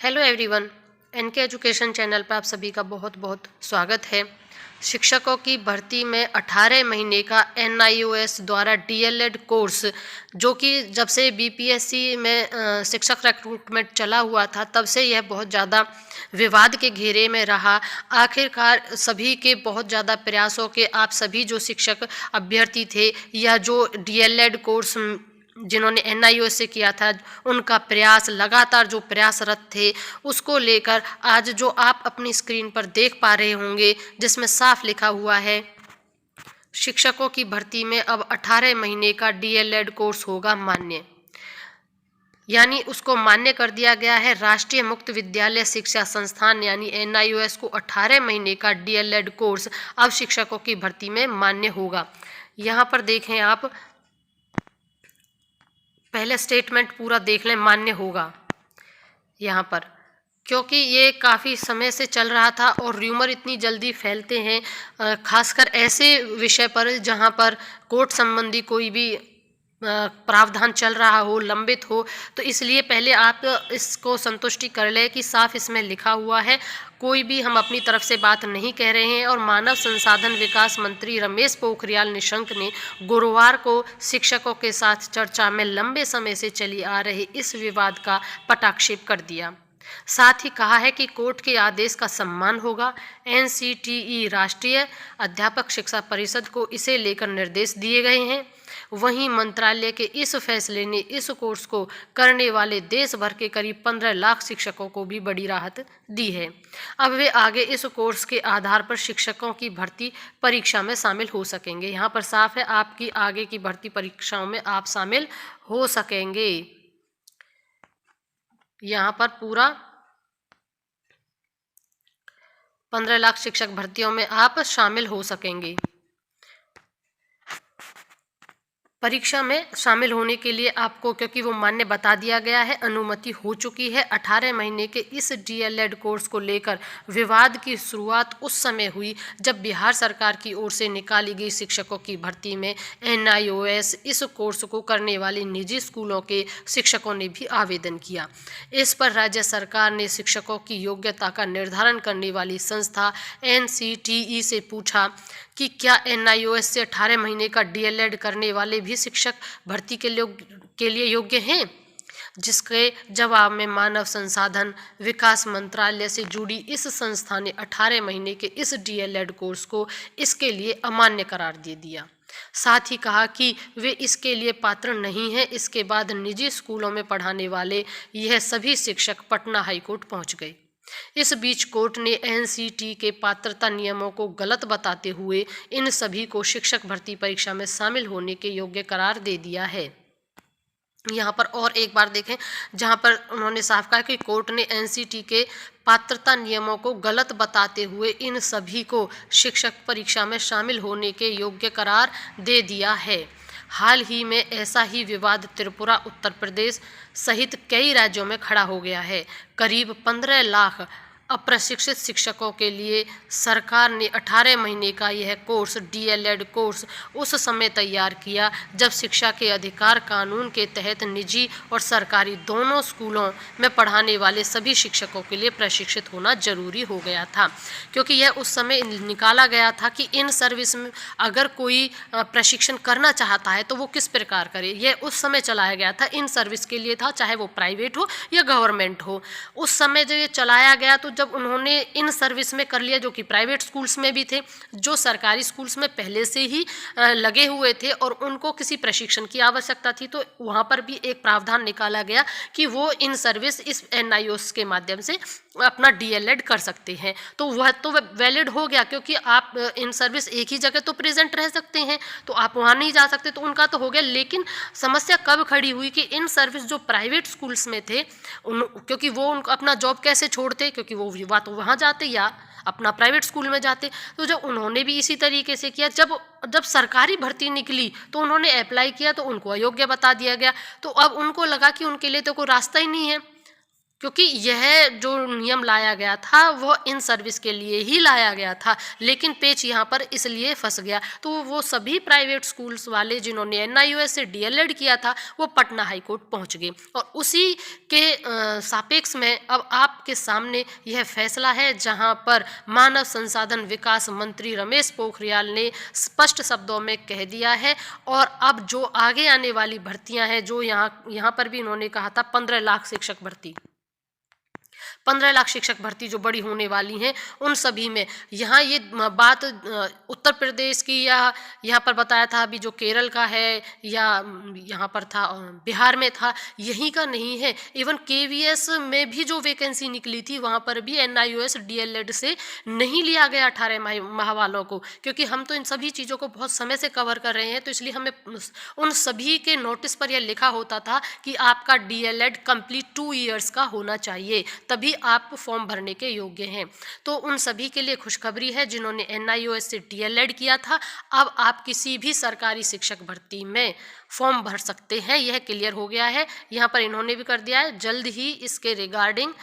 Hello everyone. NK education channel पर आप सभी का बहुत बहुत स्वागत है। शिक्षकों की भर्ती में 18 महीने का एनआईओएस द्वारा डीएलएड कोर्स, जो कि जब से बीपीएससी में शिक्षक रिक्रूटमेंट चला हुआ था तब से यह बहुत ज़्यादा विवाद के घेरे में रहा। आखिरकार सभी के बहुत ज़्यादा प्रयासों के आप सभी जो शिक्षक अभ्यर्थी थे या जो डीएलएड कोर्स जिन्होंने एनआईओएस से किया था, उनका प्रयास लगातार जो प्रयासरत थे, उसको लेकर आज जो आप अपनी स्क्रीन पर देख पा रहे होंगे, जिसमें साफ लिखा हुआ है शिक्षकों की भर्ती में अब 18 महीने का डीएलएड कोर्स होगा मान्य। यानी उसको मान्य कर दिया गया है। राष्ट्रीय मुक्त विद्यालय शिक्षा संस्थान यानी एनआईओएस को 18 महीने का डीएलएड कोर्स अब शिक्षकों की भर्ती में मान्य होगा। यहाँ पर देखें आप, पहले स्टेटमेंट पूरा देख लें, मान्य होगा यहाँ पर, क्योंकि ये काफ़ी समय से चल रहा था और र्यूमर इतनी जल्दी फैलते हैं, खासकर ऐसे विषय पर जहाँ पर कोर्ट संबंधी कोई भी प्रावधान चल रहा हो, लंबित हो, तो इसलिए पहले आप इसको संतुष्टि कर लें कि साफ इसमें लिखा हुआ है। कोई भी हम अपनी तरफ से बात नहीं कह रहे हैं। और मानव संसाधन विकास मंत्री रमेश पोखरियाल निशंक ने गुरुवार को शिक्षकों के साथ चर्चा में लंबे समय से चली आ रही इस विवाद का पटाक्षेप कर दिया। साथ ही कहा है कि कोर्ट के आदेश का सम्मान होगा। एनसीटीई राष्ट्रीय अध्यापक शिक्षा परिषद को इसे लेकर निर्देश दिए गए हैं। वहीं मंत्रालय के इस फैसले ने इस कोर्स को करने वाले देश भर के करीब 15 लाख शिक्षकों को भी बड़ी राहत दी है। अब वे आगे इस कोर्स के आधार पर शिक्षकों की भर्ती परीक्षा में शामिल हो सकेंगे। यहाँ पर साफ है, आपकी आगे की भर्ती परीक्षाओं में आप शामिल हो सकेंगे। यहाँ पर पूरा 15 लाख शिक्षक भर्तियों में आप शामिल हो सकेंगे। परीक्षा में शामिल होने के लिए आपको, क्योंकि वो मान्य बता दिया गया है, अनुमति हो चुकी है। 18 महीने के इस डीएलएड कोर्स को लेकर विवाद की शुरुआत उस समय हुई जब बिहार सरकार की ओर से निकाली गई शिक्षकों की भर्ती में एनआईओएस इस कोर्स को करने वाले निजी स्कूलों के शिक्षकों ने भी आवेदन किया। इस पर राज्य सरकार ने शिक्षकों की योग्यता का निर्धारण करने वाली संस्था एनसीटीई से पूछा कि क्या एनआईओएस से 18 महीने का डीएलएड करने वाले भी शिक्षक भर्ती के लिए योग्य हैं, जिसके जवाब में मानव संसाधन विकास मंत्रालय से जुड़ी इस संस्था ने 18 महीने के इस डीएलएड कोर्स को इसके लिए अमान्य करार दे दिया। साथ ही कहा कि वे इसके लिए पात्र नहीं हैं। इसके बाद निजी स्कूलों में पढ़ाने वाले यह सभी शिक्षक पटना हाईकोर्ट पहुंच गए। इस बीच कोर्ट ने एनसीटी के पात्रता नियमों को गलत बताते हुए इन सभी को शिक्षक भर्ती परीक्षा में शामिल होने के योग्य करार दे दिया है। यहाँ पर और एक बार देखें, जहाँ पर उन्होंने साफ कहा कि कोर्ट ने एनसीटी के पात्रता नियमों को गलत बताते हुए इन सभी को शिक्षक परीक्षा में शामिल होने के योग्य करार दे दिया है। हाल ही में ऐसा ही विवाद त्रिपुरा, उत्तर प्रदेश सहित कई राज्यों में खड़ा हो गया है। करीब 15 लाख अप्रशिक्षित शिक्षकों के लिए सरकार ने 18 महीने का यह कोर्स डीएलएड कोर्स उस समय तैयार किया जब शिक्षा के अधिकार कानून के तहत निजी और सरकारी दोनों स्कूलों में पढ़ाने वाले सभी शिक्षकों के लिए प्रशिक्षित होना जरूरी हो गया था। क्योंकि यह उस समय निकाला गया था कि इन सर्विस में अगर कोई प्रशिक्षण करना चाहता है तो वो किस प्रकार करे। यह उस समय चलाया गया था, इन सर्विस के लिए था, चाहे वो प्राइवेट हो या गवर्नमेंट हो। उस समय जब ये चलाया गया तो जब उन्होंने इन सर्विस में कर लिया, जो कि प्राइवेट स्कूल्स में भी थे, जो सरकारी स्कूल्स में पहले से ही लगे हुए थे और उनको किसी प्रशिक्षण की आवश्यकता थी, तो वहाँ पर भी एक प्रावधान निकाला गया कि वो इन सर्विस इस एनआईओएस के माध्यम से अपना डीएलएड कर सकते हैं। तो वह तो वैलिड हो गया, क्योंकि आप इन सर्विस एक ही जगह तो प्रेजेंट रह सकते हैं, तो आप वहाँ नहीं जा सकते, तो उनका तो हो गया। लेकिन समस्या कब खड़ी हुई कि इन सर्विस जो प्राइवेट स्कूल्स में थे, क्योंकि वो उनको अपना जॉब कैसे छोड़ते, क्योंकि वो युवा तो वहाँ जाते या अपना प्राइवेट स्कूल में जाते। तो जब उन्होंने भी इसी तरीके से किया, जब सरकारी भर्ती निकली तो उन्होंने अप्लाई किया तो उनको अयोग्य बता दिया गया। तो अब उनको लगा कि उनके लिए तो कोई रास्ता ही नहीं है, क्योंकि यह जो नियम लाया गया था वो इन सर्विस के लिए ही लाया गया था, लेकिन पेच यहाँ पर इसलिए फंस गया। तो वो सभी प्राइवेट स्कूल्स वाले जिन्होंने एनआईओएस से डीएलएड किया था वो पटना हाई कोर्ट पहुँच गए, और उसी के सापेक्ष में अब आपके सामने यह फैसला है, जहाँ पर मानव संसाधन विकास मंत्री रमेश पोखरियाल ने स्पष्ट शब्दों में कह दिया है। और अब जो आगे आने वाली भर्तियां हैं, जो यहाँ पर भी इन्होंने कहा था 15 लाख शिक्षक भर्ती, 15 लाख शिक्षक भर्ती जो बड़ी होने वाली हैं, उन सभी में यहाँ ये बात उत्तर प्रदेश की या यहाँ पर बताया था अभी जो केरल का है या यहाँ पर था बिहार में था, यहीं का नहीं है। इवन केवीएस में भी जो वैकेंसी निकली थी वहाँ पर भी एनआईओएस डीएलएड से नहीं लिया गया 18 माह वालों को, क्योंकि हम तो इन सभी चीज़ों को बहुत समय से कवर कर रहे हैं, तो इसलिए हमें उन सभी के नोटिस पर यह लिखा होता था कि आपका डीएलएड कंप्लीट 2 ईयर्स का होना चाहिए, तभी आप फॉर्म भरने के योग्य हैं। तो उन सभी के लिए खुशखबरी है जिन्होंने एनआईओएस से डीएलएड किया था, अब आप किसी भी सरकारी शिक्षक भर्ती में फॉर्म भर सकते हैं, यह क्लियर हो गया है। यहाँ पर इन्होंने भी कर दिया है, जल्द ही इसके रिगार्डिंग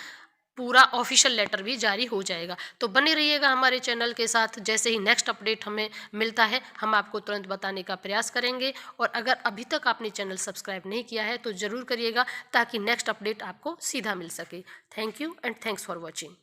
पूरा ऑफिशियल लेटर भी जारी हो जाएगा। तो बने रहिएगा हमारे चैनल के साथ, जैसे ही नेक्स्ट अपडेट हमें मिलता है हम आपको तुरंत बताने का प्रयास करेंगे। और अगर अभी तक आपने चैनल सब्सक्राइब नहीं किया है तो ज़रूर करिएगा, ताकि नेक्स्ट अपडेट आपको सीधा मिल सके। Thank you and thanks for watching.